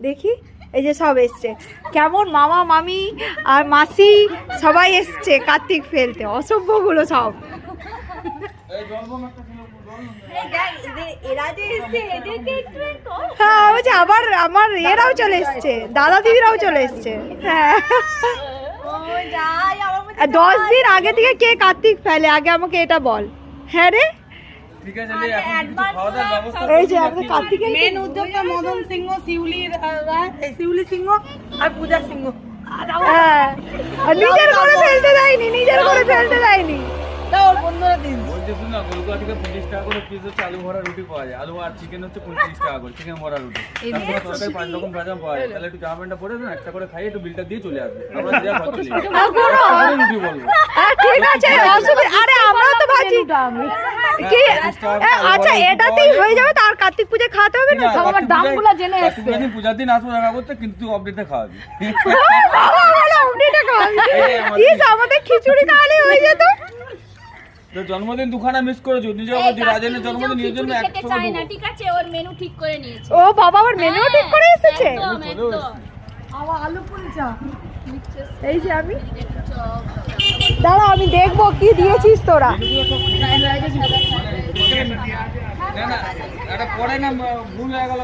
দেখি এই যে সব এসছে, কেমন মামা মামি আর মাসি সবাই এসছে কার্তিক ফেলতে, অসভ্যগুলো সব। হ্যাঁ বলছে আবার আমার এরাও চলে এসছে, দাদা দিদিরাও চলে এসছে। হ্যাঁ 10 দিন আগে থেকে কে কার্তিক ফেলে আগে আমাকে এটা বল। হ্যাঁ রে ঠিক আছে ব্যবস্থা এই যে আমাদের কার্তিকের মেন উদ্যোক্তা মদন সিংহ, শিউলি সিংহ আর পূজা সিংহ। হ্যাঁ আর নিজের করে ফেলতে দেয়নি, নিজের করে ফেলতে দেয়নি। তা ওর বন্ধুরা দিন বলতেছ না কলকাতা থেকে 25 টাকা করে পিস হচ্ছে আলু ভরা রুটি পাওয়া যায়, আলু আর চিকেন হচ্ছে 25 টাকা করে, চিকেন ভরা রুটি। তারপরে তরকারি 5 রকম ভাজা পাওয়া যায়। তাহলে একটু জামা প্যান্টটা পরে দেন, একটা করে খাই, একটু বিলটা দিয়ে চলে আসবে। আমরা যা ঘর চলে যাবো। রুটি বলবো ঠিক আছে অসুবিধা, আরে আমরাও তো ভাজি কি। আচ্ছা এটাতেই হয়ে যাবে, তার কার্তিক পূজা খাওয়াতে হবে না তো? আমার দামগুলো জেনে এসছে। তুমি পূজার দিন আসবো দেখা করতে, কিন্তু অপডেটে খাওয়াবি। আমাদের খিচুড়ি খাওয়ালে হয়ে যেত। তো জন্মদিন দুখানা মিস করেছো, নিজে রাজেনের জন্মদিন নিজের জন্য খেতে চায় না, ঠিক আছে, ওর মেনু ঠিক করে নিয়েছে। ও বাবা আবার মেনু ঠিক করে এসেছে। একদম একদম। আবার আলু কুলচা। এই যে আমি দাঁড়া আমি দেখবো কি দিয়েছিস তোরা। না না এটা পরে না ভুল হয়ে গেল।